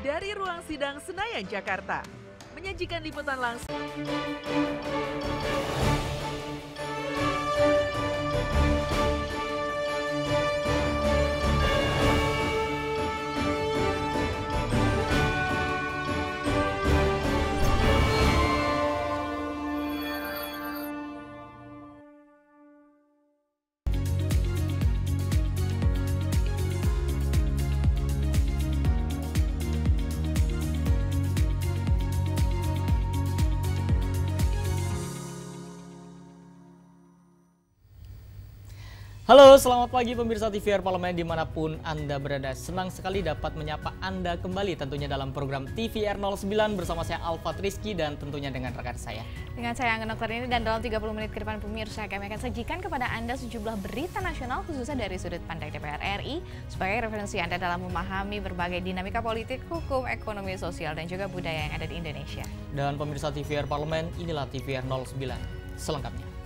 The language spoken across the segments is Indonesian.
dari ruang sidang Senayan, Jakarta. Menyajikan liputan langsung. Halo, selamat pagi pemirsa TVR Parlemen dimanapun Anda berada. Senang sekali dapat menyapa Anda kembali tentunya dalam program TVR 09 bersama saya Alfat Rizky dan tentunya dengan rekan saya. Dengan saya Angga Dokter ini, dan dalam 30 menit ke depan pemirsa kami akan sajikan kepada Anda sejumlah berita nasional khususnya dari sudut pandang DPR RI sebagai referensi Anda dalam memahami berbagai dinamika politik, hukum, ekonomi, sosial dan juga budaya yang ada di Indonesia. Dan pemirsa TVR Parlemen, inilah TVR 09 selengkapnya.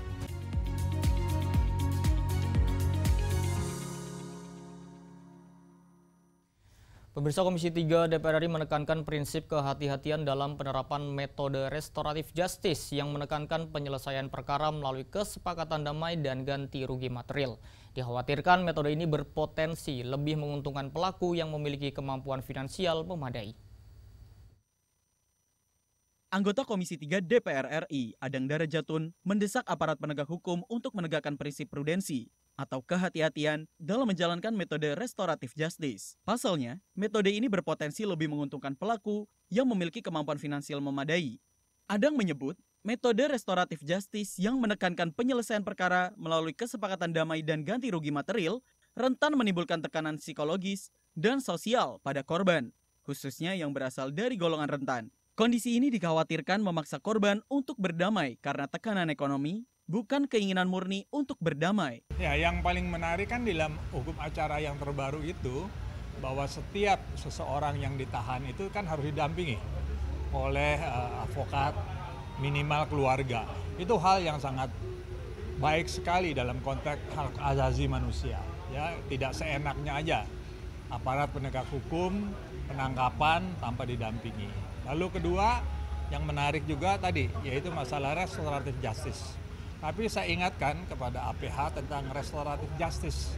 Pemirsa, Komisi 3 DPR RI menekankan prinsip kehati-hatian dalam penerapan metode restoratif justice yang menekankan penyelesaian perkara melalui kesepakatan damai dan ganti rugi material. Dikhawatirkan metode ini berpotensi lebih menguntungkan pelaku yang memiliki kemampuan finansial memadai. Anggota Komisi 3 DPR RI, Adang Darajatun, mendesak aparat penegak hukum untuk menegakkan prinsip prudensi atau kehati-hatian dalam menjalankan metode restoratif justice. Pasalnya, metode ini berpotensi lebih menguntungkan pelaku yang memiliki kemampuan finansial memadai. Adang menyebut, metode restoratif justice yang menekankan penyelesaian perkara melalui kesepakatan damai dan ganti rugi material rentan menimbulkan tekanan psikologis dan sosial pada korban, khususnya yang berasal dari golongan rentan. Kondisi ini dikhawatirkan memaksa korban untuk berdamai karena tekanan ekonomi, bukan keinginan murni untuk berdamai. Ya, yang paling menarik kan dalam hukum acara yang terbaru itu bahwa setiap seseorang yang ditahan itu kan harus didampingi oleh advokat, minimal keluarga. Itu hal yang sangat baik sekali dalam konteks hak asasi manusia. Ya, tidak seenaknya aja aparat penegak hukum penangkapan tanpa didampingi. Lalu kedua, yang menarik juga tadi, yaitu masalah restoratif justice. Tapi saya ingatkan kepada APH tentang restoratif justice.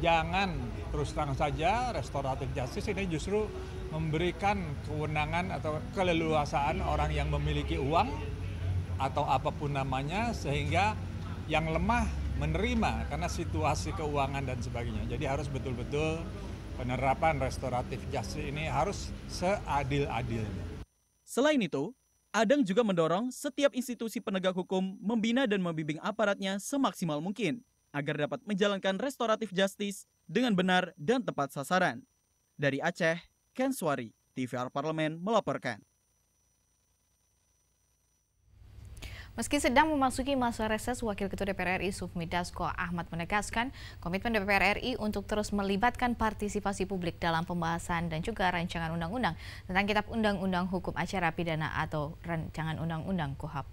Jangan terus terang saja restoratif justice ini justru memberikan kewenangan atau keleluasaan orang yang memiliki uang atau apapun namanya, sehingga yang lemah menerima karena situasi keuangan dan sebagainya. Jadi harus betul-betul penerapan restoratif justice ini harus seadil-adilnya. Selain itu, Adang juga mendorong setiap institusi penegak hukum membina dan membimbing aparatnya semaksimal mungkin agar dapat menjalankan restoratif justice dengan benar dan tepat sasaran. Dari Aceh, Ken Swari, TVR Parlemen melaporkan. Meski sedang memasuki masa reses, Wakil Ketua DPR RI Sufmi Dasko Ahmad menegaskan komitmen DPR RI untuk terus melibatkan partisipasi publik dalam pembahasan dan juga rancangan undang-undang tentang Kitab Undang-Undang Hukum Acara Pidana atau Rancangan Undang-Undang KUHP.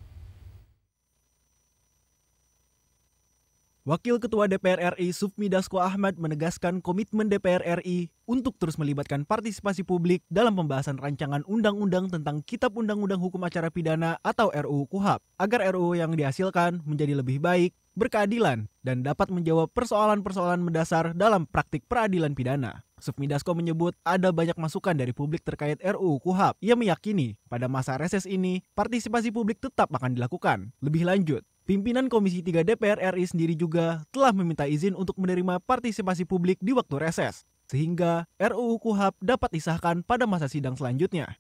Wakil Ketua DPR RI Sufmi Dasko Ahmad menegaskan komitmen DPR RI untuk terus melibatkan partisipasi publik dalam pembahasan rancangan undang-undang tentang Kitab Undang-Undang Hukum Acara Pidana atau RUU KUHP, agar RUU yang dihasilkan menjadi lebih baik, berkeadilan, dan dapat menjawab persoalan-persoalan mendasar dalam praktik peradilan pidana. Sufmi Dasko menyebut ada banyak masukan dari publik terkait RUU KUHP. Ia meyakini pada masa reses ini partisipasi publik tetap akan dilakukan. Lebih lanjut, pimpinan Komisi 3 DPR RI sendiri juga telah meminta izin untuk menerima partisipasi publik di waktu reses, sehingga RUU KUHP dapat disahkan pada masa sidang selanjutnya.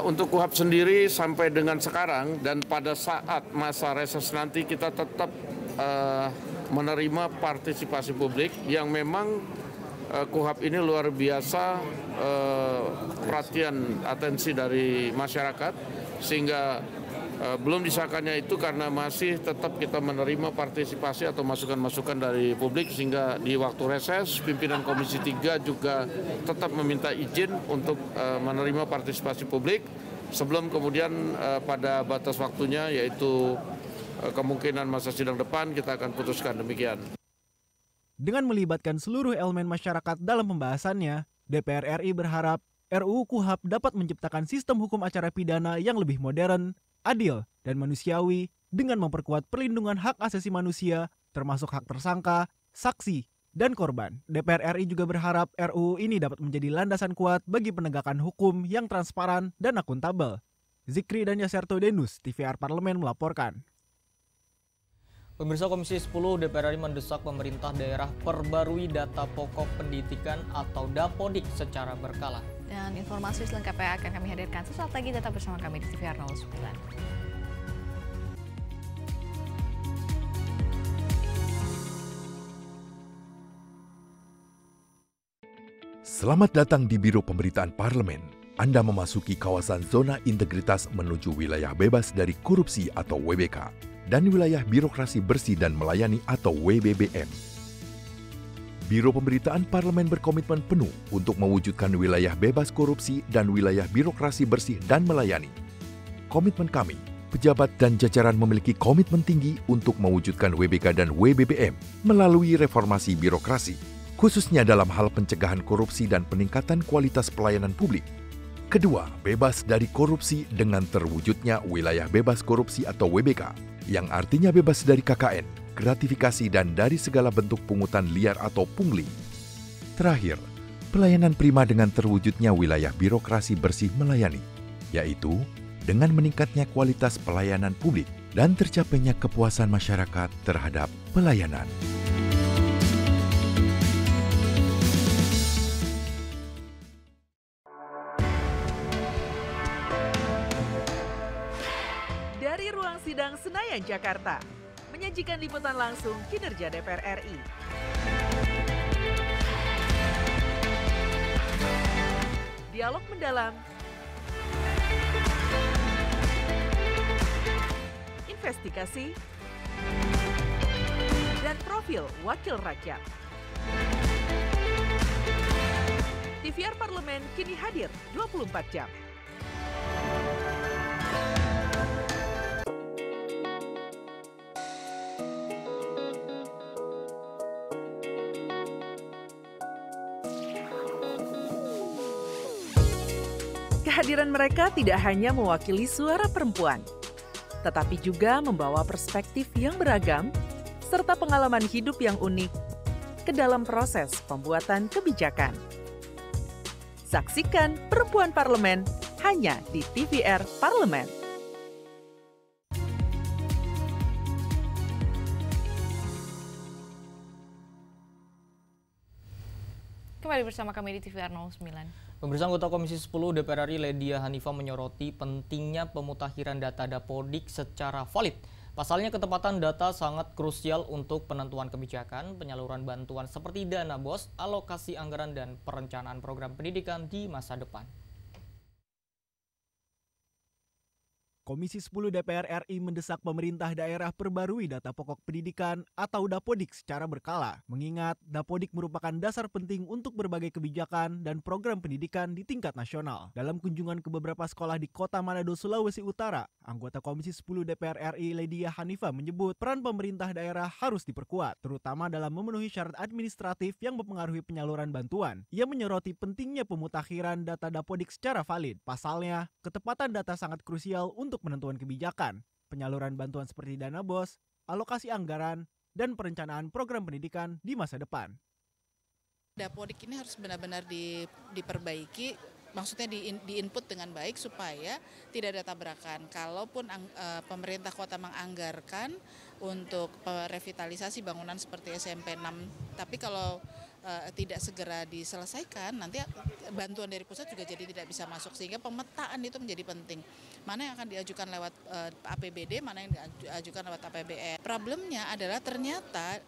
Untuk KUHP sendiri sampai dengan sekarang dan pada saat masa reses nanti kita tetap menerima partisipasi publik yang memang KUHP ini luar biasa perhatian atensi dari masyarakat, sehingga belum disahkannya itu karena masih tetap kita menerima partisipasi atau masukan-masukan dari publik, sehingga di waktu reses pimpinan Komisi 3 juga tetap meminta izin untuk menerima partisipasi publik sebelum kemudian pada batas waktunya, yaitu kemungkinan masa sidang depan, kita akan putuskan demikian. Dengan melibatkan seluruh elemen masyarakat dalam pembahasannya, DPR RI berharap RUU KUHP dapat menciptakan sistem hukum acara pidana yang lebih modern, adil, dan manusiawi dengan memperkuat perlindungan hak asasi manusia, termasuk hak tersangka, saksi, dan korban. DPR RI juga berharap RUU ini dapat menjadi landasan kuat bagi penegakan hukum yang transparan dan akuntabel. Zikri dan Yaserto Denus, TVR Parlemen melaporkan. Pemirsa, Komisi 10 DPR RI mendesak pemerintah daerah perbarui data pokok pendidikan atau Dapodik secara berkala. Dan informasi selengkapnya akan kami hadirkan sesaat lagi, tetap bersama kami di TVR 09. Selamat datang di Biro Pemberitaan Parlemen. Anda memasuki kawasan zona integritas menuju wilayah bebas dari korupsi atau WBK dan wilayah birokrasi bersih dan melayani atau WBBM. Biro Pemberitaan Parlemen berkomitmen penuh untuk mewujudkan wilayah bebas korupsi dan wilayah birokrasi bersih dan melayani. Komitmen kami, pejabat dan jajaran memiliki komitmen tinggi untuk mewujudkan WBK dan WBBM melalui reformasi birokrasi, khususnya dalam hal pencegahan korupsi dan peningkatan kualitas pelayanan publik. Kedua, bebas dari korupsi dengan terwujudnya wilayah bebas korupsi atau WBK, yang artinya bebas dari KKN, gratifikasi dan dari segala bentuk pungutan liar atau pungli. Terakhir, pelayanan prima dengan terwujudnya wilayah birokrasi bersih melayani, yaitu dengan meningkatnya kualitas pelayanan publik dan tercapainya kepuasan masyarakat terhadap pelayanan. Dari ruang sidang Senayan, Jakarta, menyajikan liputan langsung kinerja DPR RI. Dialog mendalam, investigasi, dan profil wakil rakyat. TVR Parlemen kini hadir 24 jam. Kehadiran mereka tidak hanya mewakili suara perempuan, tetapi juga membawa perspektif yang beragam serta pengalaman hidup yang unik ke dalam proses pembuatan kebijakan. Saksikan Perempuan Parlemen hanya di TVR Parlemen. Kembali bersama kami di TVR 09. Pemirsa, anggota Komisi 10 DPR RI Ledia Hanifah menyoroti pentingnya pemutakhiran data Dapodik secara valid. Pasalnya ketepatan data sangat krusial untuk penentuan kebijakan, penyaluran bantuan seperti dana BOS, alokasi anggaran dan perencanaan program pendidikan di masa depan. Komisi 10 DPR RI mendesak pemerintah daerah perbarui data pokok pendidikan atau Dapodik secara berkala, mengingat Dapodik merupakan dasar penting untuk berbagai kebijakan dan program pendidikan di tingkat nasional. Dalam kunjungan ke beberapa sekolah di Kota Manado, Sulawesi Utara, anggota Komisi 10 DPR RI Ledia Hanifah menyebut peran pemerintah daerah harus diperkuat, terutama dalam memenuhi syarat administratif yang mempengaruhi penyaluran bantuan. Ia menyoroti pentingnya pemutakhiran data Dapodik secara valid. Pasalnya, ketepatan data sangat krusial untuk penentuan kebijakan, penyaluran bantuan seperti dana BOS, alokasi anggaran, dan perencanaan program pendidikan di masa depan. Dapodik ini harus benar-benar diperbaiki, maksudnya di-input dengan baik supaya tidak ada tabrakan. Kalaupun pemerintah kota menganggarkan untuk revitalisasi bangunan seperti SMP 6, tapi kalau tidak segera diselesaikan, nanti bantuan dari pusat juga jadi tidak bisa masuk, sehingga pemetaan itu menjadi penting. Mana yang akan diajukan lewat APBD, mana yang diajukan lewat APBN. Problemnya adalah ternyata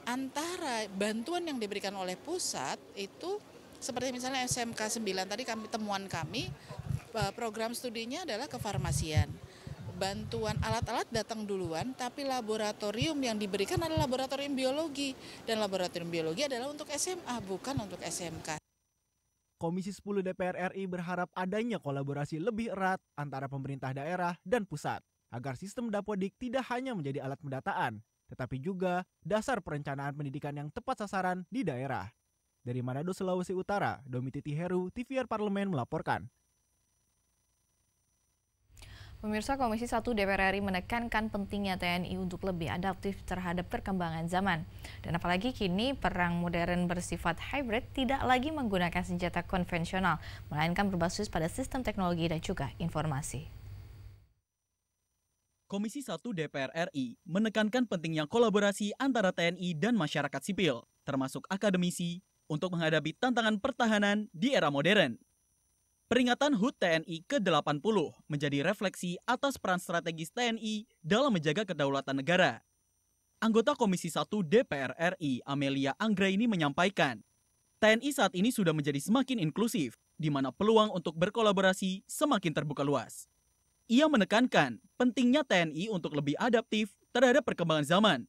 antara bantuan yang diberikan oleh pusat itu seperti misalnya SMK 9 tadi temuan kami, program studinya adalah kefarmasian. Bantuan alat-alat datang duluan, tapi laboratorium yang diberikan adalah laboratorium biologi. Dan laboratorium biologi adalah untuk SMA, bukan untuk SMK. Komisi 10 DPR RI berharap adanya kolaborasi lebih erat antara pemerintah daerah dan pusat, agar sistem Dapodik tidak hanya menjadi alat pendataan, tetapi juga dasar perencanaan pendidikan yang tepat sasaran di daerah. Dari Manado, Sulawesi Utara, Domititi Heru, TVR Parlemen melaporkan. Pemirsa, Komisi 1 DPR RI menekankan pentingnya TNI untuk lebih adaptif terhadap perkembangan zaman. Dan apalagi kini perang modern bersifat hybrid tidak lagi menggunakan senjata konvensional, melainkan berbasis pada sistem teknologi dan juga informasi. Komisi 1 DPR RI menekankan pentingnya kolaborasi antara TNI dan masyarakat sipil, termasuk akademisi, untuk menghadapi tantangan pertahanan di era modern. Peringatan HUT TNI ke-80 menjadi refleksi atas peran strategis TNI dalam menjaga kedaulatan negara. Anggota Komisi 1 DPR RI, Amelia Anggraini menyampaikan, TNI saat ini sudah menjadi semakin inklusif, di mana peluang untuk berkolaborasi semakin terbuka luas. Ia menekankan pentingnya TNI untuk lebih adaptif terhadap perkembangan zaman.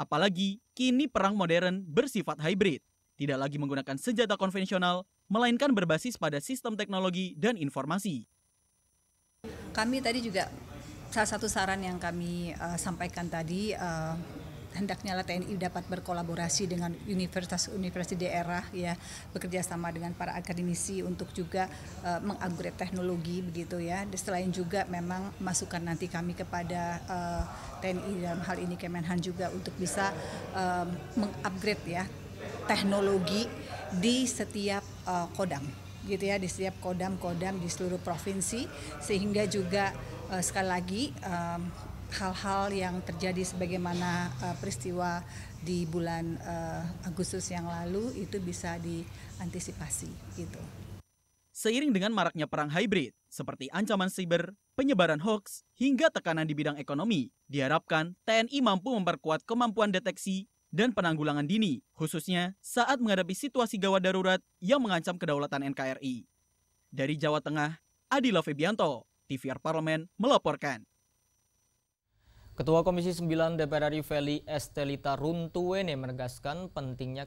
Apalagi kini perang modern bersifat hybrid, tidak lagi menggunakan senjata konvensional, melainkan berbasis pada sistem teknologi dan informasi. Kami tadi juga, salah satu saran yang kami sampaikan tadi, hendaknya TNI dapat berkolaborasi dengan universitas-universitas daerah, ya, bekerja sama dengan para akademisi untuk juga mengupgrade teknologi begitu ya. Selain juga memang masukan nanti kami kepada TNI dalam hal ini Kemenhan juga untuk bisa mengupgrade ya teknologi di setiap kodam gitu ya, di setiap kodam di seluruh provinsi, sehingga juga sekali lagi hal-hal yang terjadi sebagaimana peristiwa di bulan Agustus yang lalu itu bisa diantisipasi gitu. Seiring dengan maraknya perang hybrid seperti ancaman siber, penyebaran hoaks, hingga tekanan di bidang ekonomi, diharapkan TNI mampu memperkuat kemampuan deteksi dan penanggulangan dini, khususnya saat menghadapi situasi gawat darurat yang mengancam kedaulatan NKRI. Dari Jawa Tengah, Adila Febianto, TVR Parlemen melaporkan. Ketua Komisi 9 DPR RI Feli Estelita Runtuwene menegaskan pentingnya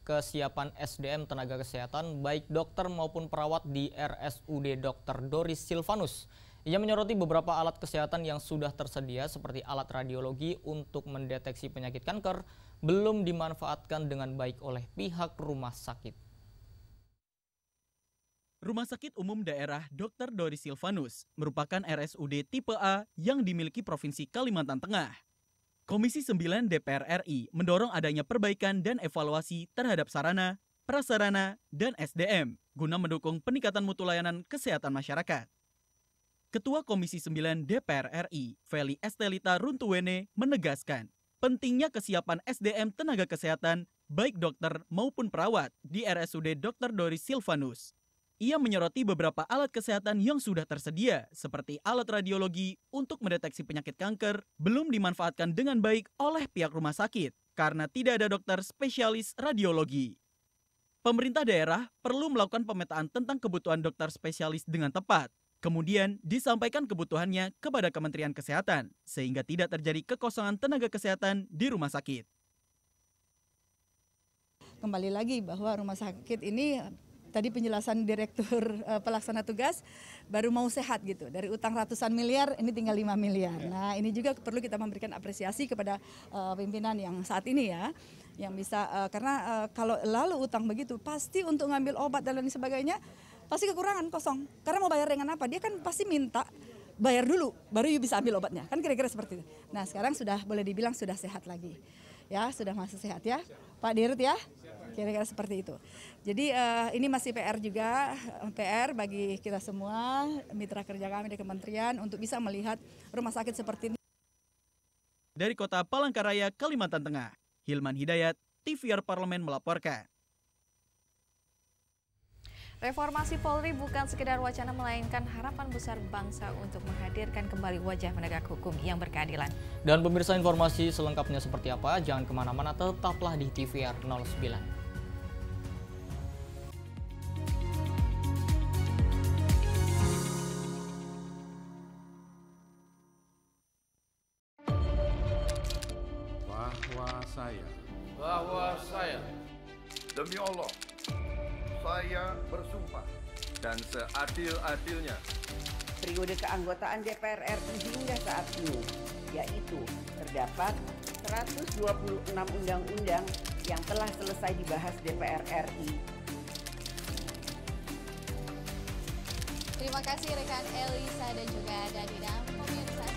kesiapan SDM tenaga kesehatan baik dokter maupun perawat di RSUD Dr. Doris Silvanus. Ia menyoroti beberapa alat kesehatan yang sudah tersedia seperti alat radiologi untuk mendeteksi penyakit kanker belum dimanfaatkan dengan baik oleh pihak rumah sakit. Rumah Sakit Umum Daerah Dr. Doris Silvanus merupakan RSUD tipe A yang dimiliki Provinsi Kalimantan Tengah. Komisi 9 DPR RI mendorong adanya perbaikan dan evaluasi terhadap sarana, prasarana, dan SDM guna mendukung peningkatan mutu layanan kesehatan masyarakat. Ketua Komisi 9 DPR RI, Feli Estelita Runtuwene, menegaskan pentingnya kesiapan SDM tenaga kesehatan baik dokter maupun perawat di RSUD Dr. Doris Silvanus. Ia menyoroti beberapa alat kesehatan yang sudah tersedia, seperti alat radiologi untuk mendeteksi penyakit kanker, belum dimanfaatkan dengan baik oleh pihak rumah sakit karena tidak ada dokter spesialis radiologi. Pemerintah daerah perlu melakukan pemetaan tentang kebutuhan dokter spesialis dengan tepat, kemudian disampaikan kebutuhannya kepada Kementerian Kesehatan, sehingga tidak terjadi kekosongan tenaga kesehatan di rumah sakit. Kembali lagi bahwa rumah sakit ini, tadi penjelasan Direktur Pelaksana Tugas, baru mau sehat gitu. Dari utang ratusan miliar, ini tinggal 5 miliar. Nah, ini juga perlu kita memberikan apresiasi kepada pimpinan yang saat ini ya, yang bisa, karena kalau lalu utang begitu, pasti untuk ngambil obat dan lain sebagainya, pasti kekurangan, kosong. Karena mau bayar dengan apa? Dia kan pasti minta bayar dulu, baru you bisa ambil obatnya. Kan kira-kira seperti itu. Nah, sekarang sudah boleh dibilang sudah sehat lagi. Ya, sudah masuk sehat ya. Pak Dirut ya, kira-kira seperti itu. Jadi ini masih PR juga, PR bagi kita semua, mitra kerja kami di kementerian untuk bisa melihat rumah sakit seperti ini. Dari Kota Palangkaraya, Kalimantan Tengah, Hilman Hidayat, TVR Parlemen melaporkan. Reformasi Polri bukan sekedar wacana, melainkan harapan besar bangsa untuk menghadirkan kembali wajah penegak hukum yang berkeadilan. Dan pemirsa, informasi selengkapnya seperti apa? Jangan kemana-mana, tetaplah di TVR 09. Bahwa saya demi Allah, saya bersumpah dan seadil-adilnya periode keanggotaan DPR RI hingga saat ini, yaitu terdapat 126 undang-undang yang telah selesai dibahas DPR RI. Terima kasih rekan Elisa dan juga Danida. Pemirsa,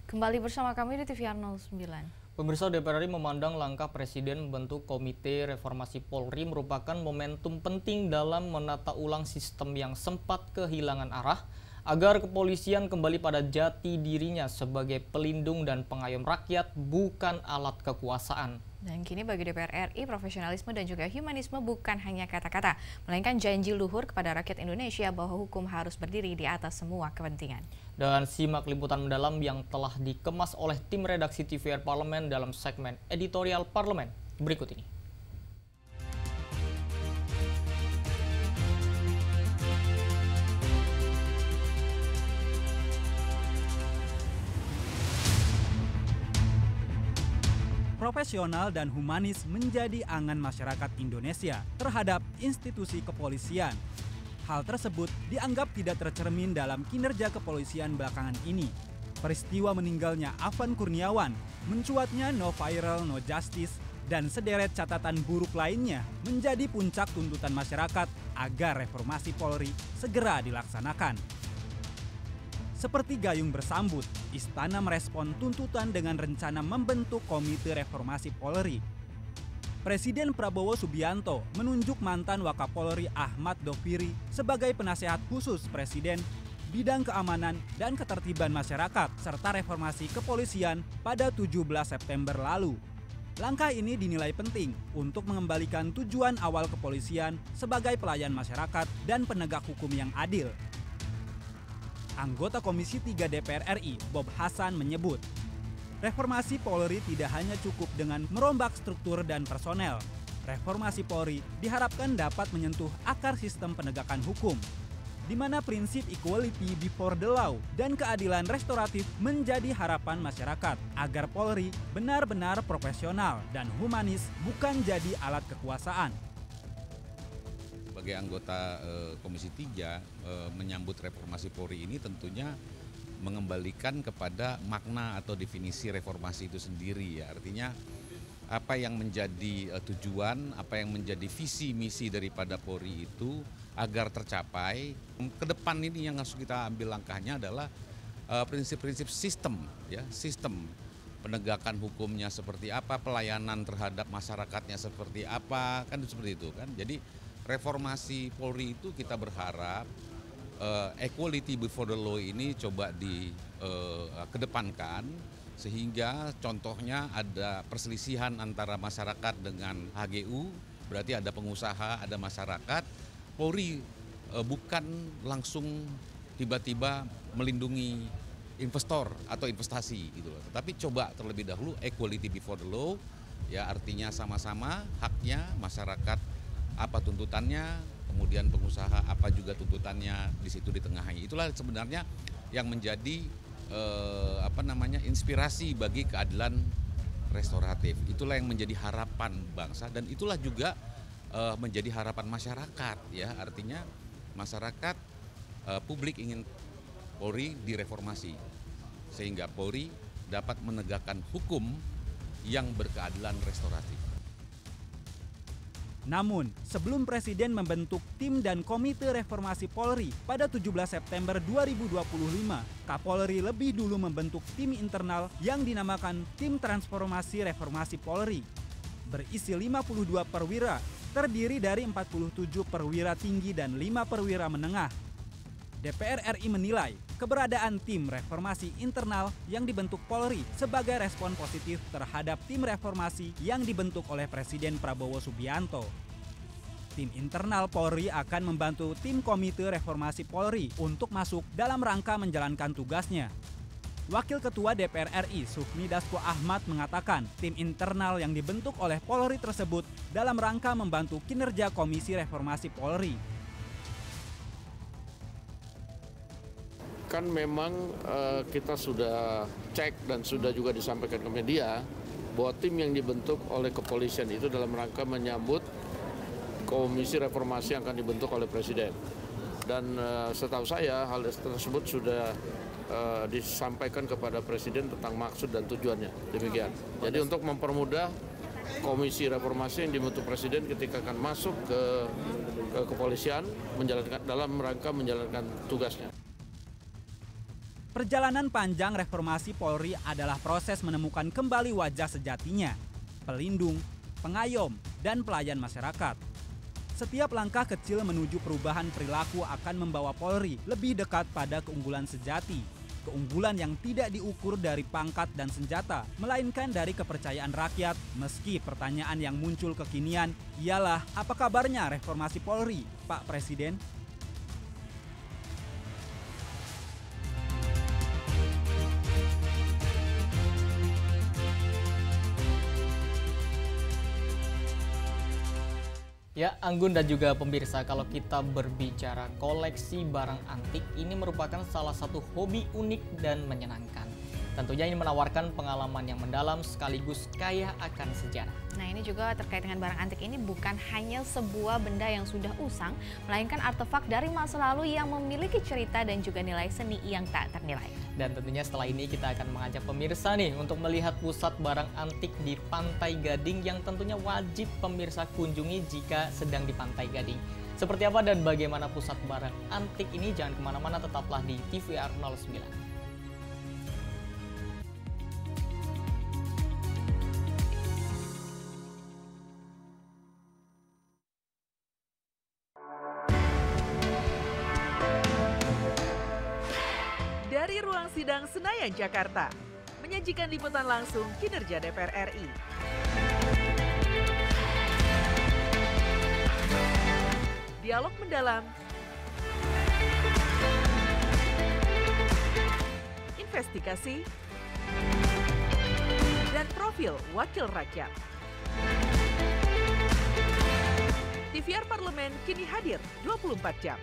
kembali bersama kami di TVR 09. Pemirsa, DPR RI memandang langkah Presiden membentuk Komite Reformasi Polri merupakan momentum penting dalam menata ulang sistem yang sempat kehilangan arah agar kepolisian kembali pada jati dirinya sebagai pelindung dan pengayom rakyat, bukan alat kekuasaan. Dan kini bagi DPR RI, profesionalisme dan juga humanisme bukan hanya kata-kata, melainkan janji luhur kepada rakyat Indonesia bahwa hukum harus berdiri di atas semua kepentingan. Dan simak liputan mendalam yang telah dikemas oleh tim redaksi TVR Parlemen dalam segmen Editorial Parlemen berikut ini. Profesional dan humanis menjadi angan masyarakat Indonesia terhadap institusi kepolisian. Hal tersebut dianggap tidak tercermin dalam kinerja kepolisian belakangan ini. Peristiwa meninggalnya Afan Kurniawan, mencuatnya No Viral No Justice, dan sederet catatan buruk lainnya menjadi puncak tuntutan masyarakat agar reformasi Polri segera dilaksanakan. Seperti gayung bersambut, Istana merespon tuntutan dengan rencana membentuk Komite Reformasi Polri. Presiden Prabowo Subianto menunjuk mantan Wakapolri Ahmad Doviri sebagai penasehat khusus Presiden bidang keamanan dan ketertiban masyarakat serta reformasi kepolisian pada 17 September lalu. Langkah ini dinilai penting untuk mengembalikan tujuan awal kepolisian sebagai pelayan masyarakat dan penegak hukum yang adil. Anggota Komisi 3 DPR RI, Bob Hasan menyebut, reformasi Polri tidak hanya cukup dengan merombak struktur dan personel. Reformasi Polri diharapkan dapat menyentuh akar sistem penegakan hukum, di mana prinsip equality before the law dan keadilan restoratif menjadi harapan masyarakat agar Polri benar-benar profesional dan humanis, bukan jadi alat kekuasaan. Sebagai anggota Komisi 3 menyambut reformasi Polri ini tentunya mengembalikan kepada makna atau definisi reformasi itu sendiri, ya. Artinya apa yang menjadi tujuan, apa yang menjadi visi misi daripada Polri itu agar tercapai. Ke depan ini yang harus kita ambil langkahnya adalah prinsip-prinsip sistem, ya, sistem penegakan hukumnya seperti apa, pelayanan terhadap masyarakatnya seperti apa, kan seperti itu kan. Jadi reformasi Polri itu kita berharap equality before the law ini coba dikedepankan, sehingga contohnya ada perselisihan antara masyarakat dengan HGU berarti ada pengusaha, ada masyarakat. Polri bukan langsung tiba-tiba melindungi investor atau investasi gitu loh. Tetapi coba terlebih dahulu equality before the law, ya artinya sama-sama haknya, masyarakat apa tuntutannya, kemudian pengusaha apa juga tuntutannya, di situ ditengahi. Itulah sebenarnya yang menjadi inspirasi bagi keadilan restoratif. Itulah yang menjadi harapan bangsa dan itulah juga menjadi harapan masyarakat, ya artinya masyarakat publik ingin Polri direformasi sehingga Polri dapat menegakkan hukum yang berkeadilan restoratif. Namun, sebelum Presiden membentuk tim dan Komite Reformasi Polri pada 17 September 2025, Kapolri lebih dulu membentuk tim internal yang dinamakan Tim Transformasi Reformasi Polri. Berisi 52 perwira, terdiri dari 47 perwira tinggi dan 5 perwira menengah. DPR RI menilai keberadaan tim reformasi internal yang dibentuk Polri sebagai respon positif terhadap tim reformasi yang dibentuk oleh Presiden Prabowo Subianto. Tim internal Polri akan membantu tim Komite Reformasi Polri untuk masuk dalam rangka menjalankan tugasnya. Wakil Ketua DPR RI Sufmi Dasko Ahmad mengatakan tim internal yang dibentuk oleh Polri tersebut dalam rangka membantu kinerja Komisi Reformasi Polri. Kan memang kita sudah cek dan sudah juga disampaikan ke media bahwa tim yang dibentuk oleh kepolisian itu dalam rangka menyambut komisi reformasi yang akan dibentuk oleh Presiden. Dan setahu saya hal tersebut sudah disampaikan kepada Presiden tentang maksud dan tujuannya. Demikian. Jadi untuk mempermudah komisi reformasi yang dibentuk Presiden ketika akan masuk ke kepolisian dalam rangka menjalankan tugasnya. Perjalanan panjang reformasi Polri adalah proses menemukan kembali wajah sejatinya, pelindung, pengayom, dan pelayan masyarakat. Setiap langkah kecil menuju perubahan perilaku akan membawa Polri lebih dekat pada keunggulan sejati, keunggulan yang tidak diukur dari pangkat dan senjata, melainkan dari kepercayaan rakyat. Meski pertanyaan yang muncul kekinian ialah apa kabarnya reformasi Polri, Pak Presiden? Ya, Anggun dan juga pemirsa, kalau kita berbicara koleksi barang antik, ini merupakan salah satu hobi unik dan menyenangkan. Tentunya ini menawarkan pengalaman yang mendalam sekaligus kaya akan sejarah. Nah, ini juga terkait dengan barang antik ini bukan hanya sebuah benda yang sudah usang, melainkan artefak dari masa lalu yang memiliki cerita dan juga nilai seni yang tak ternilai. Dan tentunya setelah ini kita akan mengajak pemirsa nih untuk melihat pusat barang antik di Pantai Gading yang tentunya wajib pemirsa kunjungi jika sedang di Pantai Gading. Seperti apa dan bagaimana pusat barang antik ini? Jangan kemana-mana, tetaplah di TVR 09. Dari ruang sidang Senayan, Jakarta, menyajikan liputan langsung kinerja DPR RI. Dialog mendalam, investigasi, dan profil wakil rakyat. TVR Parlemen kini hadir 24 jam.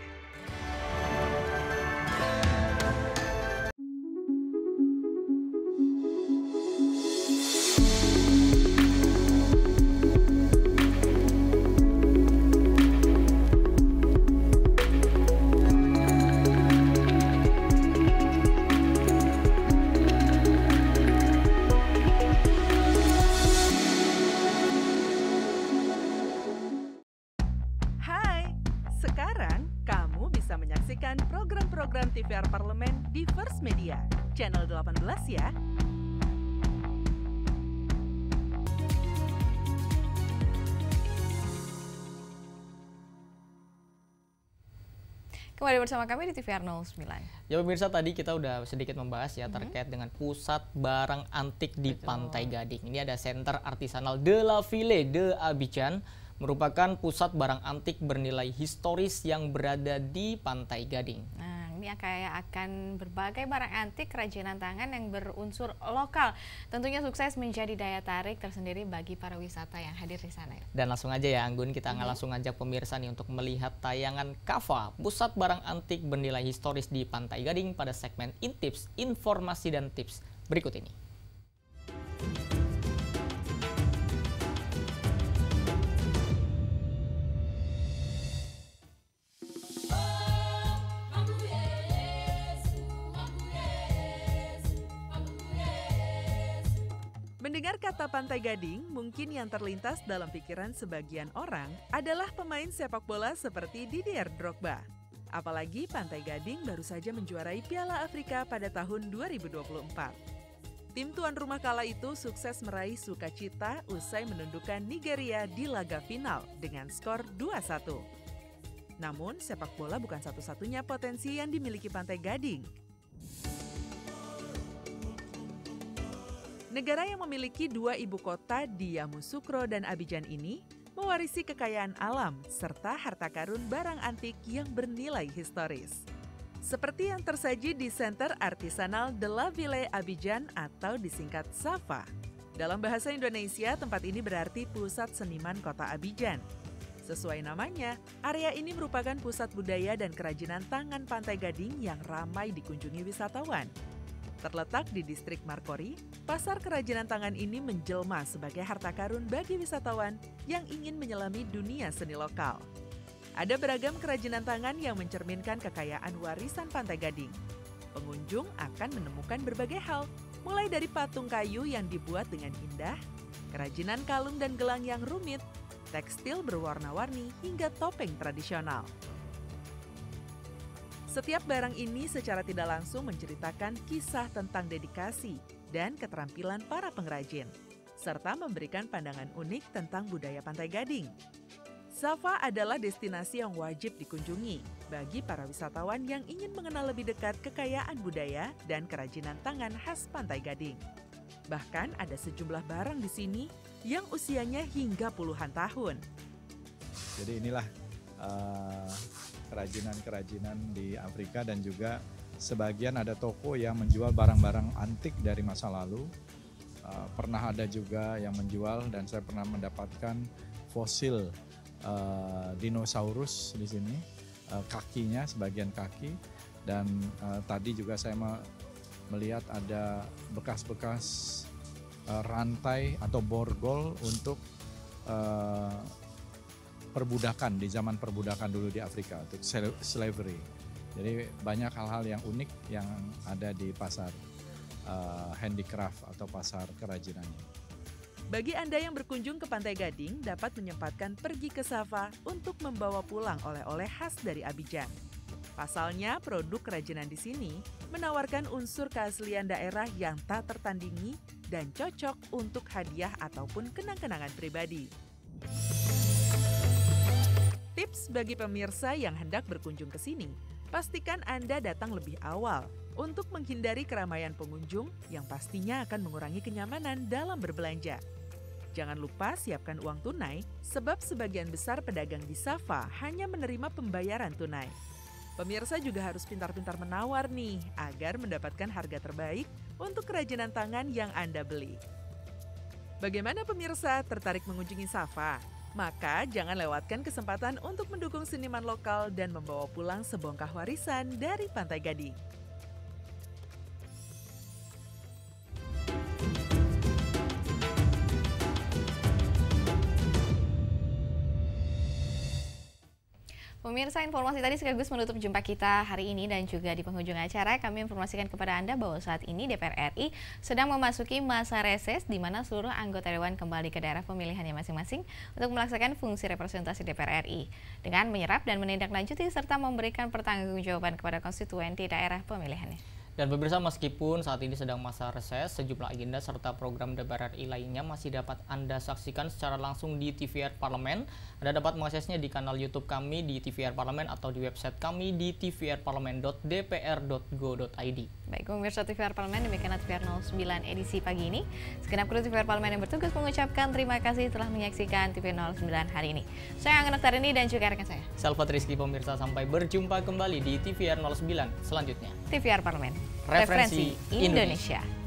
Program TVR Parlemen di First Media, channel 18 ya. Kembali bersama kami di TVR 09. Ya pemirsa, tadi kita udah sedikit membahas ya terkait dengan pusat barang antik di Pantai Gading. Ini ada Center Artisanal de la Ville de Abidjan merupakan pusat barang antik bernilai historis yang berada di Pantai Gading. Nah, ini akan berbagai barang antik kerajinan tangan yang berunsur lokal. Tentunya sukses menjadi daya tarik tersendiri bagi para wisata yang hadir di sana. Dan langsung aja ya Anggun, kita langsung ajak pemirsa nih untuk melihat tayangan KAVA, pusat barang antik bernilai historis di Pantai Gading pada segmen Intips, informasi dan tips berikut ini. Mendengar kata Pantai Gading, mungkin yang terlintas dalam pikiran sebagian orang adalah pemain sepak bola seperti Didier Drogba. Apalagi Pantai Gading baru saja menjuarai Piala Afrika pada tahun 2024. Tim tuan rumah kala itu sukses meraih sukacita usai menundukkan Nigeria di laga final dengan skor 2-1. Namun, sepak bola bukan satu-satunya potensi yang dimiliki Pantai Gading. Negara yang memiliki dua ibu kota di Yamoussoukro dan Abidjan ini mewarisi kekayaan alam serta harta karun barang antik yang bernilai historis. Seperti yang tersaji di Center Artisanal de la Ville Abidjan atau disingkat SAVA. Dalam bahasa Indonesia, tempat ini berarti Pusat Seniman Kota Abidjan. Sesuai namanya, area ini merupakan pusat budaya dan kerajinan tangan Pantai Gading yang ramai dikunjungi wisatawan. Terletak di distrik Markori, pasar kerajinan tangan ini menjelma sebagai harta karun bagi wisatawan yang ingin menyelami dunia seni lokal. Ada beragam kerajinan tangan yang mencerminkan kekayaan warisan Pantai Gading. Pengunjung akan menemukan berbagai hal, mulai dari patung kayu yang dibuat dengan indah, kerajinan kalung dan gelang yang rumit, tekstil berwarna-warni, hingga topeng tradisional. Setiap barang ini secara tidak langsung menceritakan kisah tentang dedikasi dan keterampilan para pengrajin, serta memberikan pandangan unik tentang budaya Pantai Gading. SAVA adalah destinasi yang wajib dikunjungi bagi para wisatawan yang ingin mengenal lebih dekat kekayaan budaya dan kerajinan tangan khas Pantai Gading. Bahkan ada sejumlah barang di sini yang usianya hingga puluhan tahun. Jadi inilah kerajinan-kerajinan di Afrika, dan juga sebagian ada toko yang menjual barang-barang antik dari masa lalu. Pernah ada juga yang menjual, dan saya pernah mendapatkan fosil dinosaurus di sini, kakinya, sebagian kaki, dan tadi juga saya melihat ada bekas-bekas rantai atau borgol untuk perbudakan di zaman perbudakan dulu di Afrika, untuk slavery. Jadi banyak hal-hal yang unik yang ada di pasar handicraft atau pasar kerajinannya. Bagi Anda yang berkunjung ke Pantai Gading dapat menyempatkan pergi ke SAVA untuk membawa pulang oleh-oleh khas dari Abidjan. Pasalnya, produk kerajinan di sini menawarkan unsur keaslian daerah yang tak tertandingi dan cocok untuk hadiah ataupun kenang-kenangan pribadi. Tips bagi pemirsa yang hendak berkunjung ke sini, pastikan Anda datang lebih awal untuk menghindari keramaian pengunjung yang pastinya akan mengurangi kenyamanan dalam berbelanja. Jangan lupa siapkan uang tunai, sebab sebagian besar pedagang di SAVA hanya menerima pembayaran tunai. Pemirsa juga harus pintar-pintar menawar nih, agar mendapatkan harga terbaik untuk kerajinan tangan yang Anda beli. Bagaimana pemirsa, tertarik mengunjungi SAVA? Maka jangan lewatkan kesempatan untuk mendukung seniman lokal dan membawa pulang sebongkah warisan dari Pantai Gading. Pemirsa, informasi tadi sekaligus menutup jumpa kita hari ini, dan juga di penghujung acara kami informasikan kepada Anda bahwa saat ini DPR RI sedang memasuki masa reses di mana seluruh anggota Dewan kembali ke daerah pemilihannya masing-masing untuk melaksanakan fungsi representasi DPR RI dengan menyerap dan menindaklanjuti serta memberikan pertanggungjawaban kepada konstituen di daerah pemilihannya. Dan pemirsa, meskipun saat ini sedang masa reses, sejumlah agenda serta program DPR RI lainnya masih dapat Anda saksikan secara langsung di TVR Parlemen. Anda dapat mengaksesnya di kanal YouTube kami di TVR Parlemen atau di website kami di tvrparlemen.dpr.go.id. Baik, pemirsa TVR Parlemen, demikian TVR 09 edisi pagi ini. Segenap kru TVR Parlemen yang bertugas mengucapkan terima kasih telah menyaksikan TVR 09 hari ini. Saya Angga Noktarini dan juga rekan saya Salvat Rizky. Pemirsa, sampai berjumpa kembali di TVR 09 selanjutnya. TVR Parlemen, Referensi Indonesia.